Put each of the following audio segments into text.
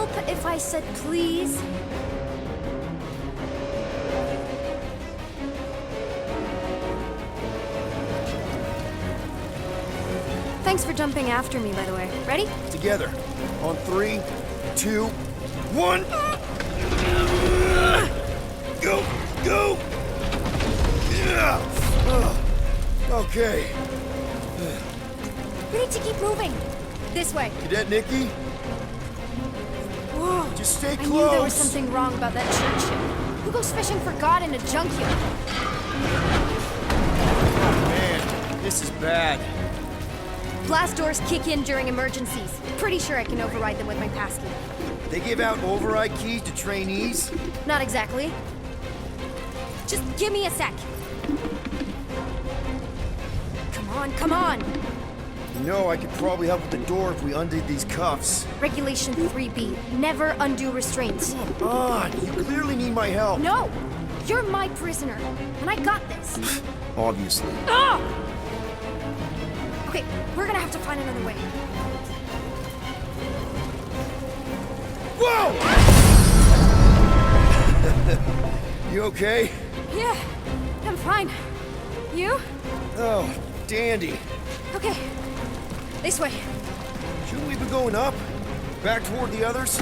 help if I said please? Thanks for jumping after me, by the way. Ready? Together. On 3, 2, 1. Go! Go! Okay. We need to keep moving. This way. Cadet Nikki? Whoa. Just stay close. I knew there was something wrong about that church ship. Who goes fishing for God in a junkyard? Man, this is bad. Blast doors kick in during emergencies. Pretty sure I can override them with my passkey. They give out override keys to trainees? Not exactly. Just give me a sec. Come on, come on. You know, I could probably help with the door if we undid these cuffs. Regulation 3B. Never undo restraints. Come on, you clearly need my help. No! You're my prisoner, and I got this. Obviously. Ah! Okay, we're gonna have to find another way. Whoa! You okay? Yeah, I'm fine. You? Oh, dandy. Okay, this way. Shouldn't we be going up? Back toward the others?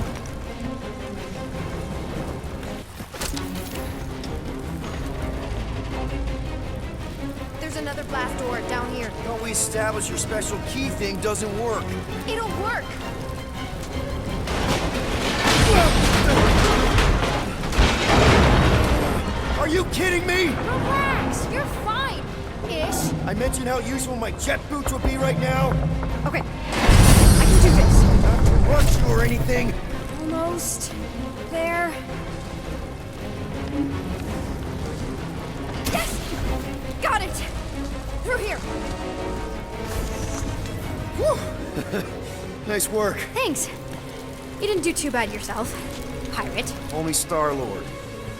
There's another blast door down here. Thought we established your special key thing doesn't work. It'll work. Are you kidding me? Relax, you're fine. Ish. I mentioned how useful my jet boots would be right now. Okay, I can do this. Not to rush you or anything. Almost there. Yes! Got it! Through here. Whew. Nice work. Thanks. You didn't do too bad yourself, pirate. Only Star-Lord.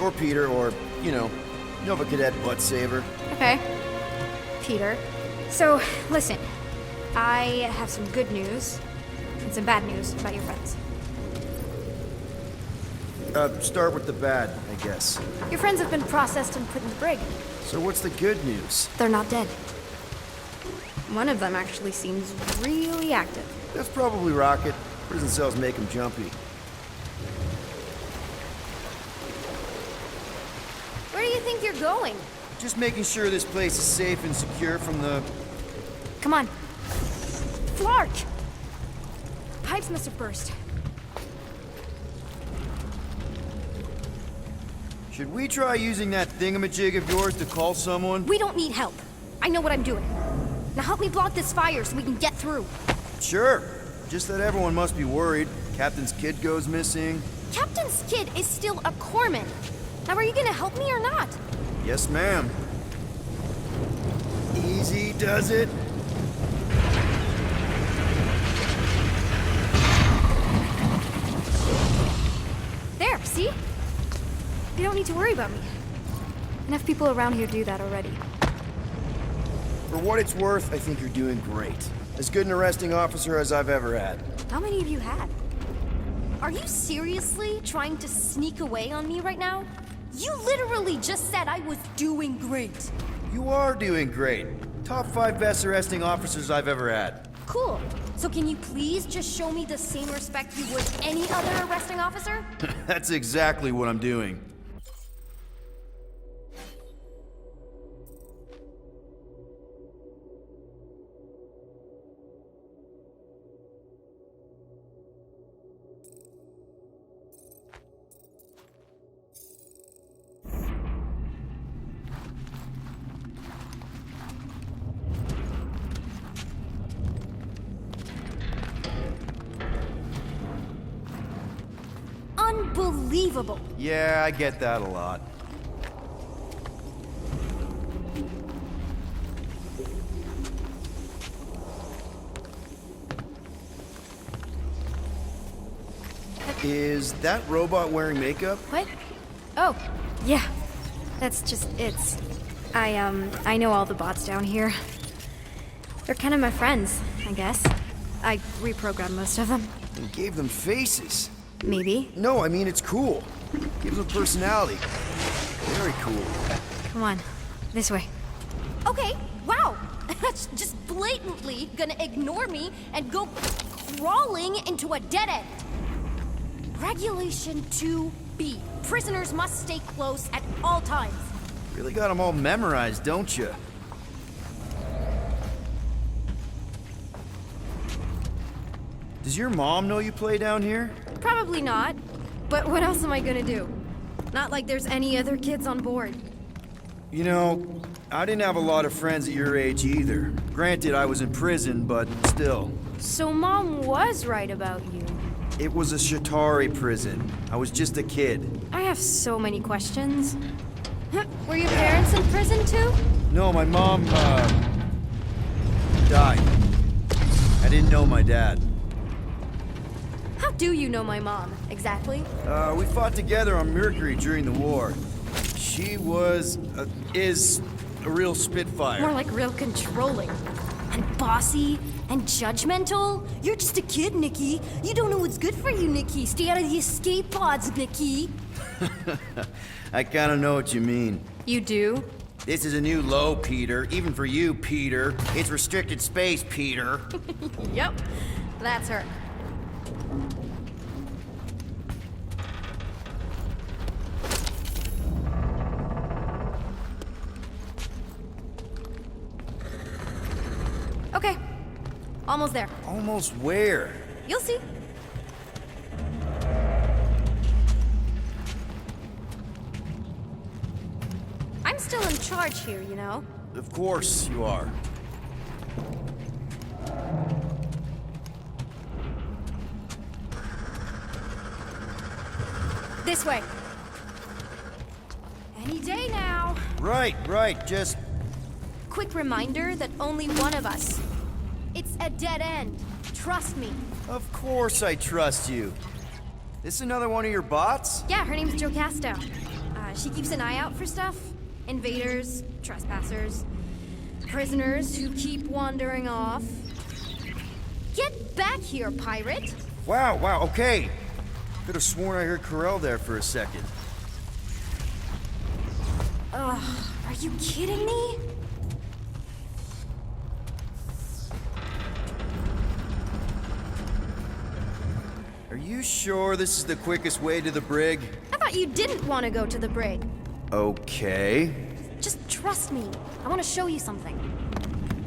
Or Peter, or, you know a cadet butt saver. Okay. Peter. So, listen. I have some good news and some bad news about your friends. Start with the bad, I guess. Your friends have been processed and put in the brig. So what's the good news? They're not dead. One of them actually seems really active. That's probably Rocket. Prison cells make him jumpy. Where do you think you're going? Just making sure this place is safe and secure from the... Come on. Flark! Pipes must have burst. Should we try using that thingamajig of yours to call someone? We don't need help. I know what I'm doing. Now help me block this fire so we can get through. Sure. Just that everyone must be worried. Captain's kid goes missing. Captain's kid is still a corpsman. Now are you gonna help me or not? Yes, ma'am. Easy does it. There, see? You don't need to worry about me. Enough people around here do that already. For what it's worth, I think you're doing great. As good an arresting officer as I've ever had. How many of you had? Are you seriously trying to sneak away on me right now? You literally just said I was doing great. You are doing great. Top 5 best arresting officers I've ever had. Cool. So can you please just show me the same respect you would any other arresting officer? That's exactly what I'm doing. Unbelievable. Yeah, I get that a lot. Is that robot wearing makeup? What? Oh, yeah. That's just, I know all the bots down here. They're kind of my friends, I guess. I reprogrammed most of them. And gave them faces. Maybe. No, I mean it's cool. Gives him personality. Very cool. Come on, this way. Okay, wow. That's just blatantly gonna ignore me and go crawling into a dead end. Regulation 2B. Prisoners must stay close at all times. Really got them all memorized, don't you? Does your mom know you play down here? Probably not. But what else am I gonna do? Not like there's any other kids on board. You know, I didn't have a lot of friends at your age either. Granted, I was in prison, but still. So Mom was right about you. It was a Shatari prison. I was just a kid. I have so many questions. Were your parents in prison too? No, my mom, died. I didn't know my dad. How do you know my mom, exactly? We fought together on Mercury during the war. She is a real spitfire. More like real controlling. And bossy and judgmental. You're just a kid, Nikki. You don't know what's good for you, Nikki. Stay out of the escape pods, Nikki. I kinda know what you mean. You do? This is a new low, Peter. Even for you, Peter. It's restricted space, Peter. Yep, that's her. Okay, almost there. Almost where? You'll see. I'm still in charge here, you know? Of course you are. This way. Any day now. Right, just... Quick reminder that only one of us. It's a dead end. Trust me. Of course I trust you. This another one of your bots? Yeah, her name's Joe Casto. She keeps an eye out for stuff. Invaders, trespassers, prisoners who keep wandering off. Get back here, pirate! Wow, okay. Could have sworn I heard Carell there for a second. Ugh, are you kidding me? Are you sure this is the quickest way to the brig? I thought you didn't want to go to the brig. Okay. Just trust me. I want to show you something.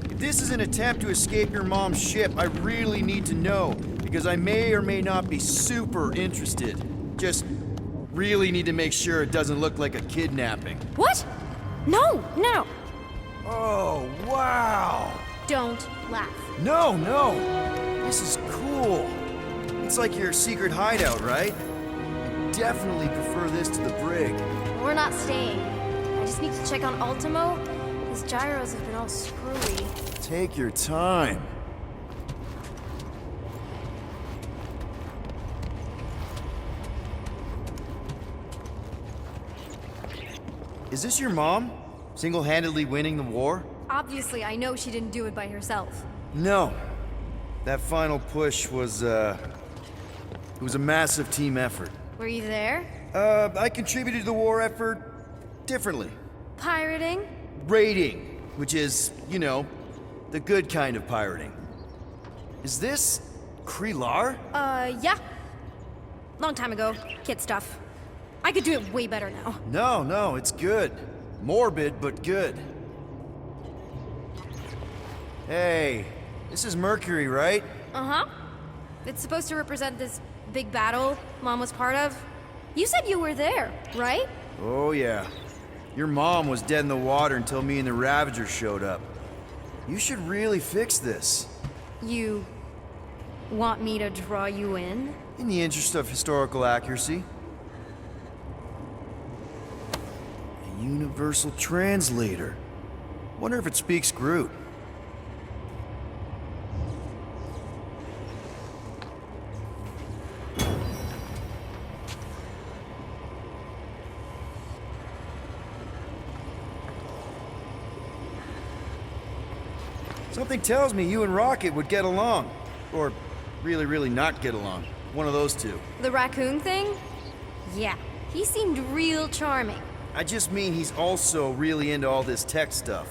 If this is an attempt to escape your mom's ship, I really need to know, because I may or may not be super interested. Just really need to make sure it doesn't look like a kidnapping. What? No. Oh, wow! Don't laugh. No! This is cool. It's like your secret hideout, right? I definitely prefer this to the brig. We're not staying. I just need to check on Ultimo. His gyros have been all screwy. Take your time. Is this your mom? Single-handedly winning the war? Obviously, I know she didn't do it by herself. No. That final push was, it was a massive team effort. Were you there? I contributed to the war effort differently. Pirating? Raiding, which is, you know, the good kind of pirating. Is this Krelar? Yeah. Long time ago. Kid stuff. I could do it way better now. No, it's good. Morbid, but good. Hey, this is Mercury, right? Uh-huh. It's supposed to represent this big battle Mom was part of. You said you were there, right? Oh, yeah. Your mom was dead in the water until me and the Ravager showed up. You should really fix this. You want me to draw you in? In the interest of historical accuracy. A universal translator. Wonder if it speaks Groot. Something tells me you and Rocket would get along. Or really not get along. One of those two. The raccoon thing? Yeah, he seemed real charming. I just mean he's also really into all this tech stuff.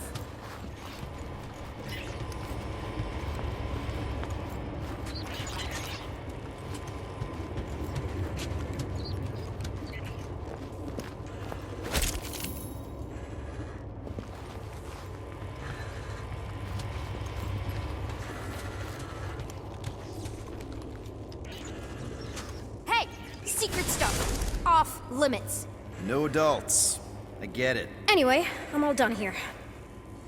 Hey, secret stuff. Off limits. No adults. I get it. Anyway, I'm all done here.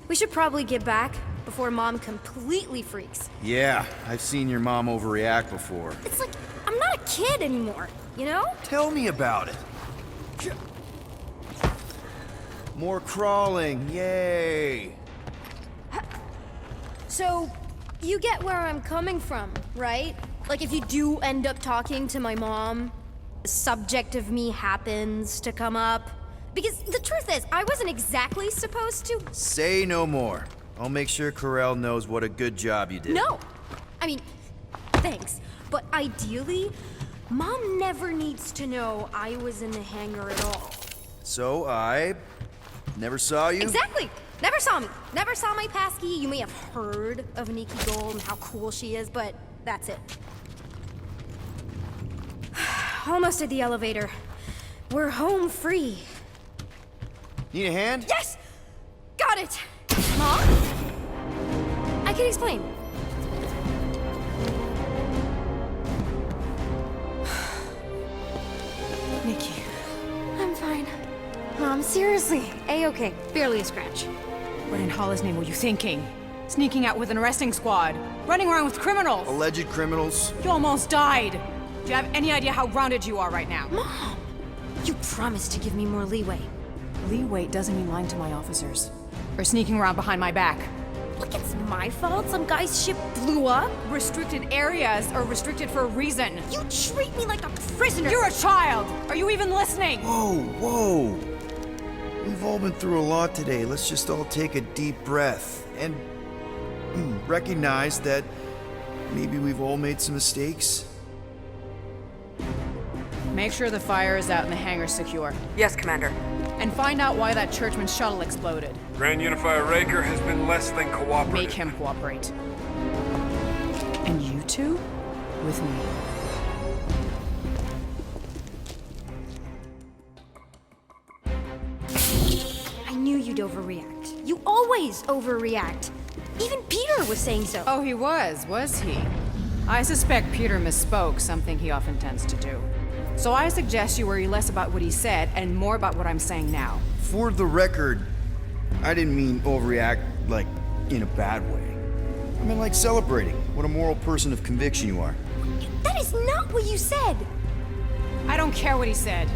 We should probably get back before Mom completely freaks. Yeah, I've seen your mom overreact before. It's like, I'm not a kid anymore, you know? Tell me about it. More crawling, yay! So, you get where I'm coming from, right? Like if you do end up talking to my mom, the subject of me happens to come up. Because the truth is, I wasn't exactly supposed to. Say no more. I'll make sure Corell knows what a good job you did. No! I mean, thanks. But ideally, Mom never needs to know I was in the hangar at all. So I never saw you? Exactly! Never saw me. Never saw my passkey. You may have heard of Nikki Gold and how cool she is, but that's it. Almost at the elevator. We're home free. Need a hand? Yes! Got it! Mom? I can explain. Nikki. I'm fine. Mom, seriously. A-okay. Barely a scratch. What in Hollis' name were you thinking? Sneaking out with an arresting squad? Running around with criminals? Alleged criminals? You almost died! Do you have any idea how grounded you are right now? Mom! You promised to give me more leeway. Leeway doesn't mean lying to my officers. Or sneaking around behind my back. Look, it's my fault some guy's ship blew up. Restricted areas are restricted for a reason. You treat me like a prisoner. You're a child! Are you even listening? Whoa, whoa. We've all been through a lot today. Let's just all take a deep breath and recognize that maybe we've all made some mistakes. Make sure the fire is out and the hangar's secure. Yes, Commander. And find out why that churchman's shuttle exploded. Grand Unifier Raker has been less than cooperative. Make him cooperate. And you two? With me. I knew you'd overreact. You always overreact. Even Peter was saying so. Oh, he was he? I suspect Peter misspoke, something he often tends to do. So I suggest you worry less about what he said and more about what I'm saying now. For the record, I didn't mean overreact, like, in a bad way. I mean, like celebrating what a moral person of conviction you are. That is not what you said. I don't care what he said.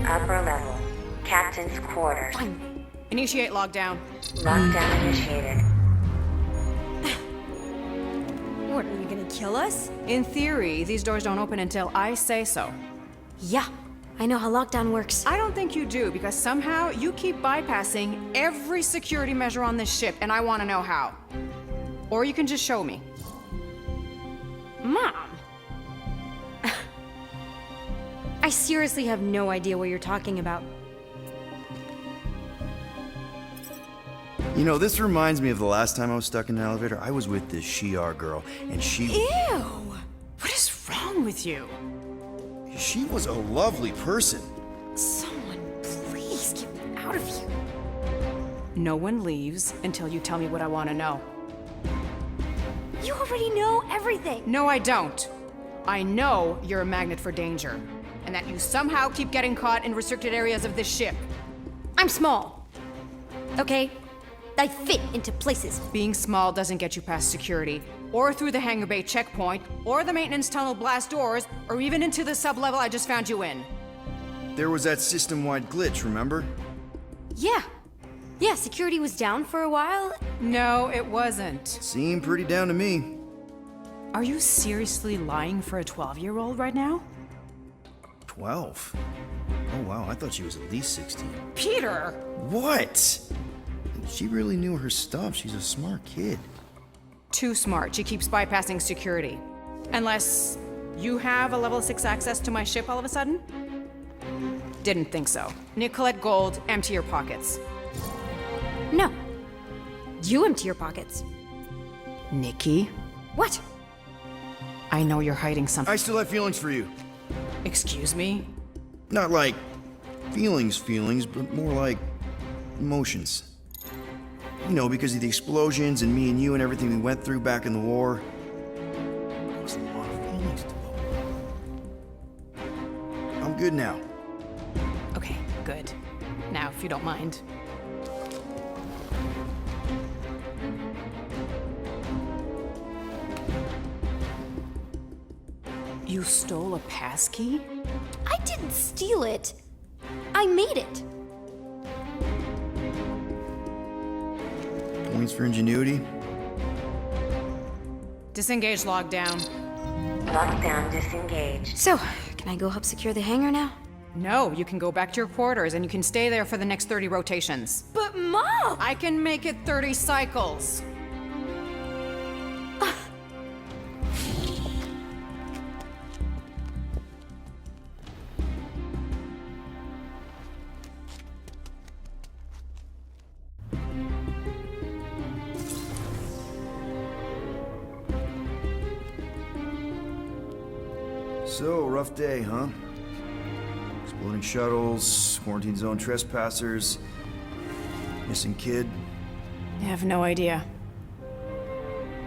Upper level. Captain's quarters. Fine. Initiate lockdown. Lockdown initiated. What, are you gonna kill us? In theory, these doors don't open until I say so. Yeah, I know how lockdown works. I don't think you do, because somehow you keep bypassing every security measure on this ship, and I want to know how. Or you can just show me. Mom! I seriously have no idea what you're talking about. You know, this reminds me of the last time I was stuck in an elevator. I was with this Shi'ar girl, and she What is wrong with you? was a lovely person. Someone, please get me out of here. No one leaves until you tell me what I want to know. You already know everything. No, I don't. I know you're a magnet for danger, and that you somehow keep getting caught in restricted areas of this ship. I'm small. Okay? I fit into places. Being small doesn't get you past security, or through the hangar bay checkpoint, or the maintenance tunnel blast doors, or even into the sub-level I just found you in. There was that system-wide glitch, remember? Yeah. Yeah, security was down for a while. No, it wasn't. Seemed pretty down to me. Are you seriously lying for a 12-year-old right now? 12? Oh wow, I thought she was at least 16. Peter! What? She really knew her stuff. She's a smart kid. Too smart. She keeps bypassing security. Unless You have a level 6 access to my ship all of a sudden? Didn't think so. Nicolette Gold, empty your pockets. No. You empty your pockets. Nikki, What? I know you're hiding something. I still have feelings for you. Excuse me? Not like feelings, but more like emotions. You know, because of the explosions and me and you and everything we went through back in the war. There was a lot of feelings to go. I'm good now. Okay, good. Now, if you don't mind. You stole a passkey? I didn't steal it. I made it. Points for ingenuity. Disengage lockdown. Lockdown disengaged. So, can I go help secure the hangar now? No, you can go back to your quarters and you can stay there for the next 30 rotations. But Mom! I can make it 30 cycles. So, rough day, huh? Exploding shuttles, quarantine zone trespassers, missing kid. I have no idea.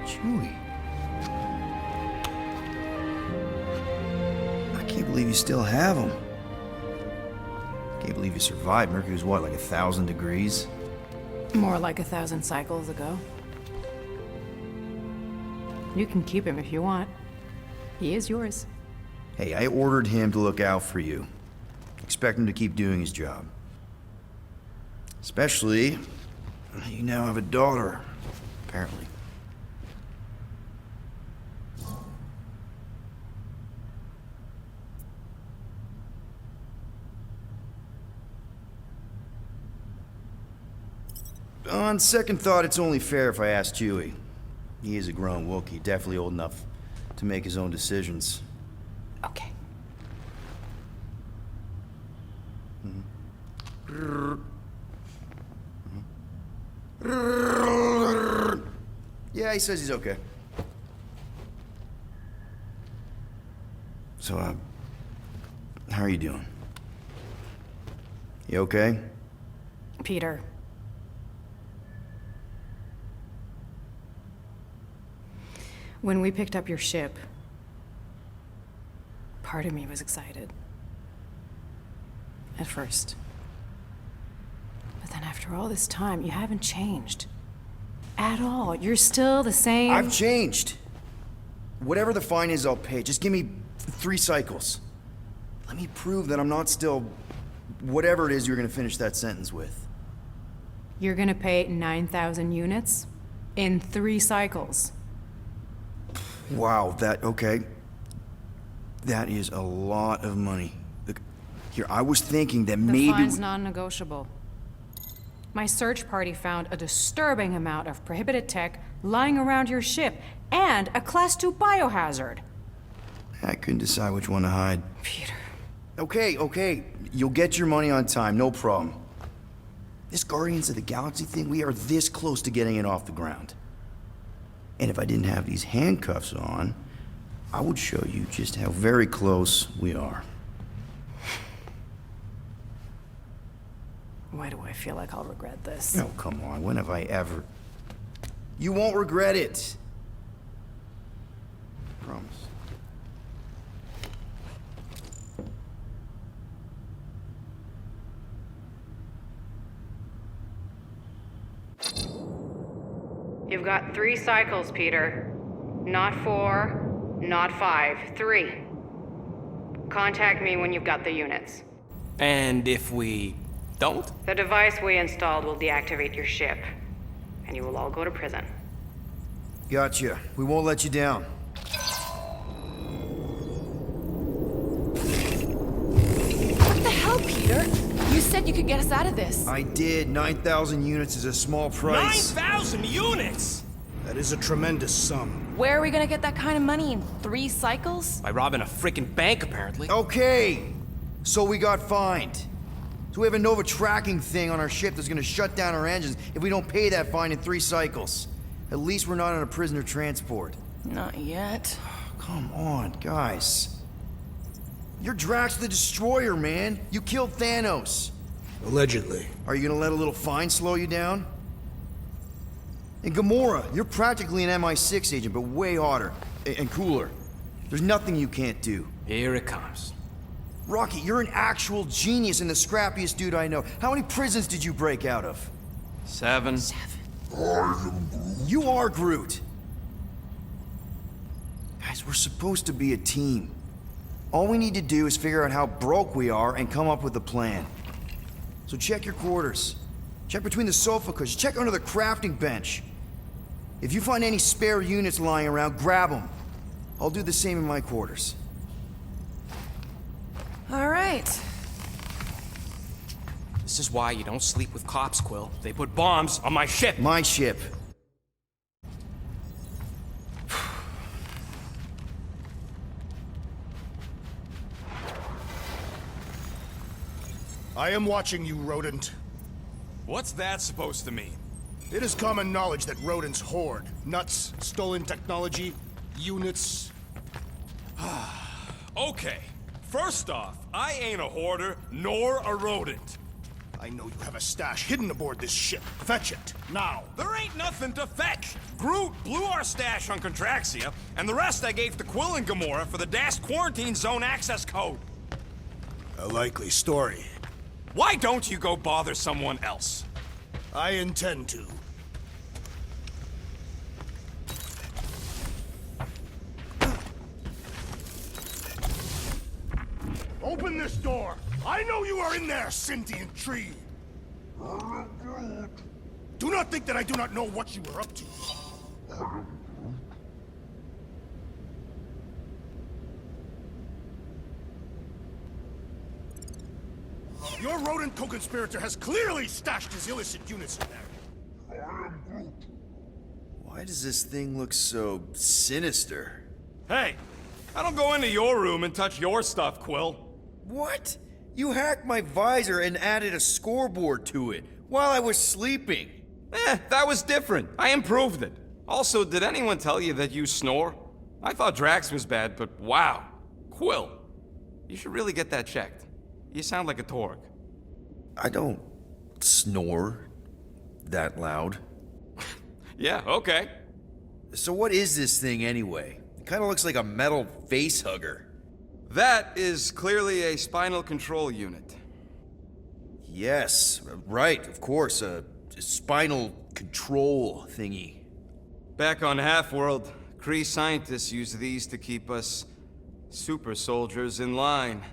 Chewie. I can't believe you still have him. Can't believe you survived. Mercury was what, like 1,000 degrees? More like 1,000 cycles ago. You can keep him if you want. He is yours. Hey, I ordered him to look out for you. Expect him to keep doing his job. Especially, you now have a daughter, apparently. On second thought, it's only fair if I ask Chewie. He is a grown Wookiee, definitely old enough to make his own decisions. Okay. Yeah, he says he's okay. So, how are you doing? You okay? Peter. When we picked up your ship, part of me was excited. At first. But then after all this time, you haven't changed. At all. You're still the same. I've changed. Whatever the fine is, I'll pay. Just give me 3 cycles. Let me prove that I'm not still whatever it is you're gonna finish that sentence with. You're gonna pay 9,000 units in 3 cycles. Wow, okay. That is a lot of money. Look, here, I was thinking that The maybe... fine's non-negotiable. My search party found a disturbing amount of prohibited tech lying around your ship, and a Class 2 biohazard. I couldn't decide which one to hide. Peter. Okay. You'll get your money on time, no problem. This Guardians of the Galaxy thing, we are this close to getting it off the ground. And if I didn't have these handcuffs on, I would show you just how very close we are. Why do I feel like I'll regret this? Oh, come on, when have I ever... You won't regret it. Promise. You've got 3 cycles, Peter. Not 4, not 5, 3. Contact me when you've got the units. And if we don't? The device we installed will deactivate your ship, and you will all go to prison. Gotcha. We won't let you down. What the hell, Peter? You said you could get us out of this. I did. 9,000 units is a small price. 9,000 units! That is a tremendous sum. Where are we gonna get that kind of money in 3 cycles? By robbing a freaking bank, apparently. Okay, so we got fined. So we have a Nova tracking thing on our ship that's gonna shut down our engines if we don't pay that fine in 3 cycles. At least we're not on a prisoner transport. Not yet. Come on, guys. You're Drax the Destroyer, man. You killed Thanos. Allegedly. Are you gonna let a little fine slow you down? And Gamora, you're practically an MI6 agent, but way hotter and cooler. There's nothing you can't do. Here it comes. Rocky, you're an actual genius and the scrappiest dude I know. How many prisons did you break out of? 7. You are Groot. Guys, we're supposed to be a team. All we need to do is figure out how broke we are and come up with a plan. So check your quarters. Check between the sofa cushions. Check under the crafting bench. If you find any spare units lying around, grab them. I'll do the same in my quarters. All right. This is why you don't sleep with cops, Quill. They put bombs on my ship. My ship. I am watching you, rodent. What's that supposed to mean? It is common knowledge that rodents hoard nuts, stolen technology, units. Okay, first off, I ain't a hoarder nor a rodent. I know you have a stash hidden aboard this ship. Fetch it, now. There ain't nothing to fetch. Groot blew our stash on Contraxia, and the rest I gave to Quill and Gamora for the DAS quarantine zone access code. A likely story. Why don't you go bother someone else? I intend to. Open this door! I know you are in there, sentient tree! Do not think that I do not know what you are up to. Your rodent co-conspirator has clearly stashed his illicit units in there. Why does this thing look so sinister? Hey, I don't go into your room and touch your stuff, Quill. What? You hacked my visor and added a scoreboard to it while I was sleeping. That was different. I improved it. Also, did anyone tell you that you snore? I thought Drax was bad, but wow. Quill, you should really get that checked. You sound like a Torg. I don't snore that loud. Yeah, okay. So what is this thing anyway? It kind of looks like a metal face hugger. That is clearly a spinal control unit. Yes, right, of course, a spinal control thingy. Back on Half-World, Kree scientists use these to keep us super soldiers in line.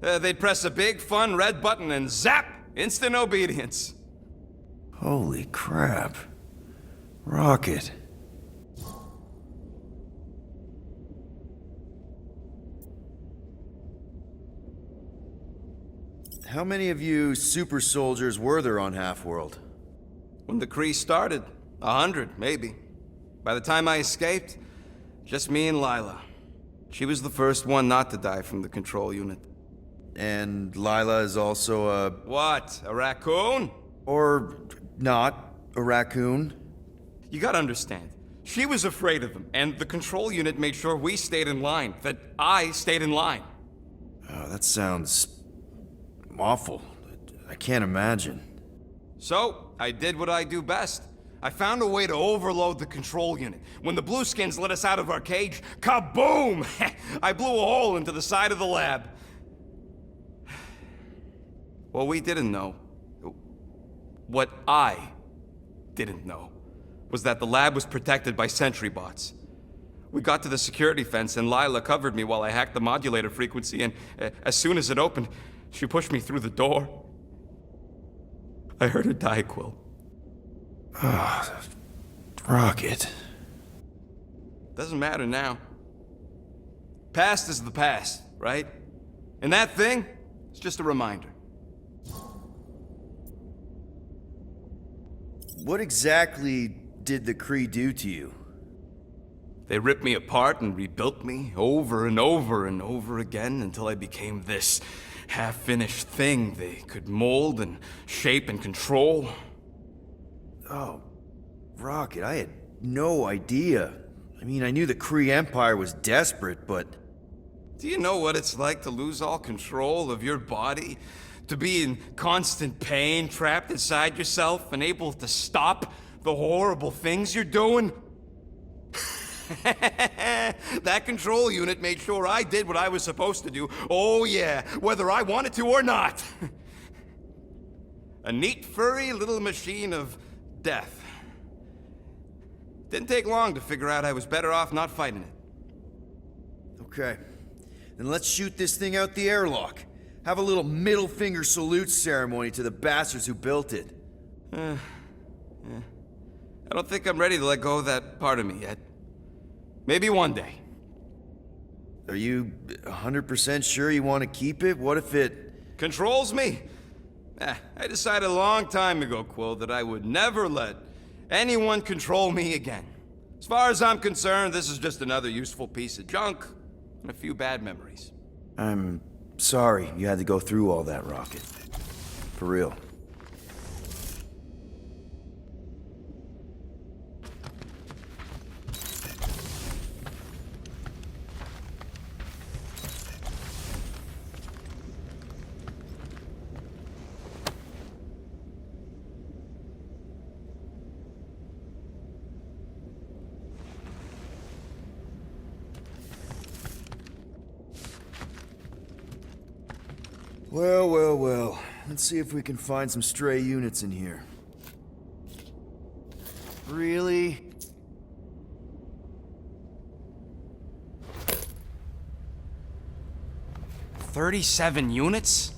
They'd press a big, fun red button and zap! Instant obedience. Holy crap. Rocket. How many of you super soldiers were there on Half-World? When the Kree started, 100, maybe. By the time I escaped, just me and Lila. She was the first one not to die from the control unit. And Lila is also a... What, a raccoon? Or not, a raccoon? You gotta understand, she was afraid of them, and the control unit made sure we stayed in line, that I stayed in line. Oh, that sounds... awful. I can't imagine. So, I did what I do best. I found a way to overload the control unit. When the Blueskins let us out of our cage, kaboom! I blew a hole into the side of the lab. What we didn't know, what I didn't know, was that the lab was protected by sentry bots. We got to the security fence and Lila covered me while I hacked the modulator frequency, and as soon as it opened, she pushed me through the door. I heard her die, Quill. Ah, Rocket. Doesn't matter now. Past is the past, right? And that thing, it's just a reminder. What exactly did the Kree do to you? They ripped me apart and rebuilt me over and over and over again until I became this half-finished thing they could mold and shape and control. Oh, Rocket, I had no idea. I mean, I knew the Kree Empire was desperate, but... Do you know what it's like to lose all control of your body? To be in constant pain, trapped inside yourself, unable to stop the horrible things you're doing? That control unit made sure I did what I was supposed to do. Oh yeah, whether I wanted to or not. A neat, furry little machine of death. Didn't take long to figure out I was better off not fighting it. Okay. Then let's shoot this thing out the airlock. Have a little middle finger salute ceremony to the bastards who built it. I don't think I'm ready to let go of that part of me yet. Maybe one day. Are you 100% sure you want to keep it? What if it... Controls me? I decided a long time ago, Quill, that I would never let anyone control me again. As far as I'm concerned, this is just another useful piece of junk and a few bad memories. I'm sorry you had to go through all that, Rocket. For real. Well, well, well. Let's see if we can find some stray units in here. Really? "37 units?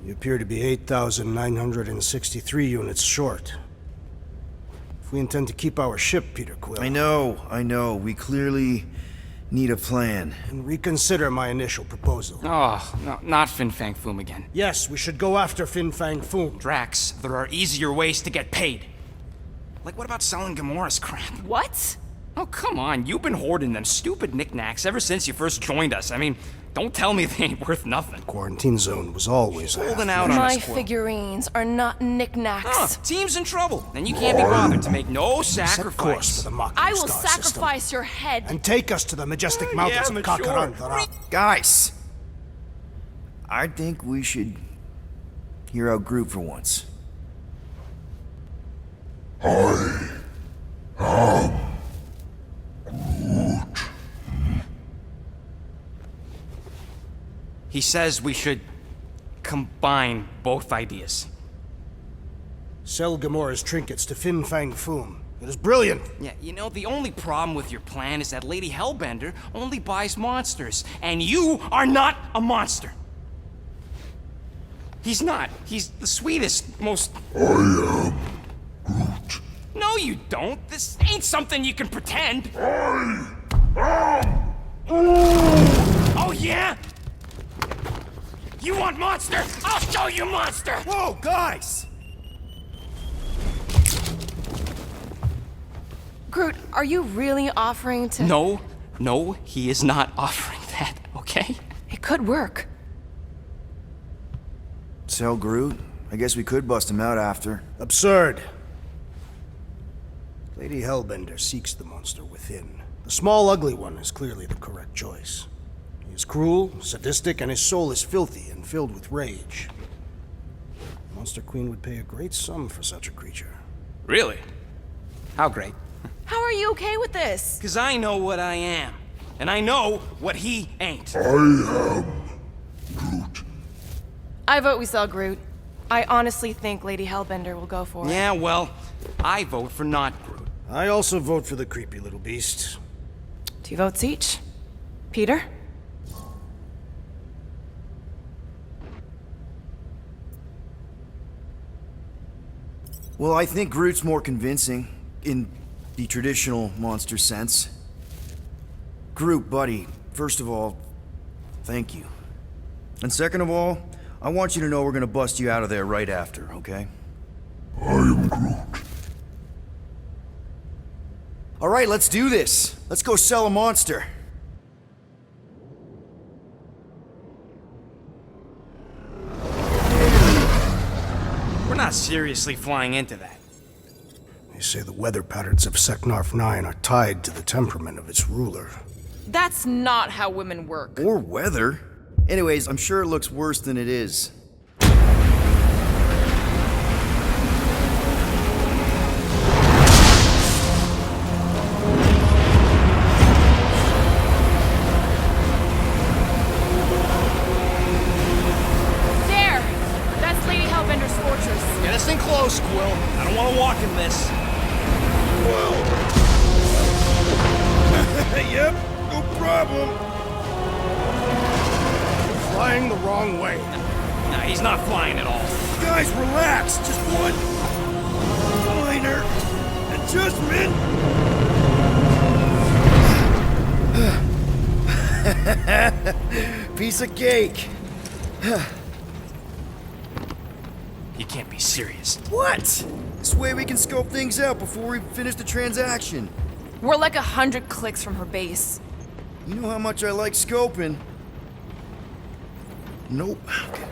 You appear to be 8,963 units short. If we intend to keep our ship, Peter Quill... I know. We clearly need a plan. And reconsider my initial proposal. Oh, no, not Fin Fang Foom again. Yes, we should go after Fin Fang Foom. Drax, there are easier ways to get paid. Like, what about selling Gamora's crap? What? Oh, come on, you've been hoarding them stupid knickknacks ever since you first joined us. I mean, don't tell me they ain't worth nothing. Quarantine zone was always Holding out on My us, Quill. figurines are not knickknacks. Team's in trouble, and you can't be bothered to make no Set course for sacrifice. the Mocking I will Star sacrifice system. your head. And take us to the majestic mountains of mature. Kakarandara. Guys! I think we should hear out Groot for once. He says we should combine both ideas. Sell Gamora's trinkets to Fin Fang Foom. It is brilliant. Yeah, you know, the only problem with your plan is that Lady Hellbender only buys monsters, and you are not a monster. He's not. He's the sweetest, most... I am Groot. No, you don't. This ain't something you can pretend. Oh, yeah? You want monster? I'll show you monster! Whoa, guys! Groot, are you really offering to... No, he is not offering that, okay? It could work. Sell Groot? I guess we could bust him out after. Absurd. Lady Hellbender seeks the monster within. The small, ugly one is clearly the correct choice. He is cruel, sadistic, and his soul is filthy and filled with rage. Monster Queen would pay a great sum for such a creature. Really? How great? How are you okay with this? Because I know what I am. And I know what he ain't. I vote we sell Groot. I honestly think Lady Hellbender will go for it. Yeah, well, I vote for not Groot. I also vote for the creepy little beast. 2 votes each. Peter? Well, I think Groot's more convincing, in the traditional monster sense. Groot, buddy, first of all, thank you. And second of all, I want you to know we're gonna bust you out of there right after, okay? All right, let's do this. Let's go sell a monster. We're not seriously flying into that. They say the weather patterns of Seknarf 9 are tied to the temperament of its ruler. That's not how women work. Or weather. Anyways, I'm sure it looks worse than it is. There! That's Lady Hellbender's fortress. Get us in close, Quill. I don't want to walk in this. Yep, no problem. Flying the wrong way. Nah, he's not flying at all. Guys, relax. Just one minor adjustment. Piece of cake. You can't be serious. What? This way we can scope things out before we finish the transaction. We're like 100 clicks from her base. You know how much I like scoping. Nope. Okay.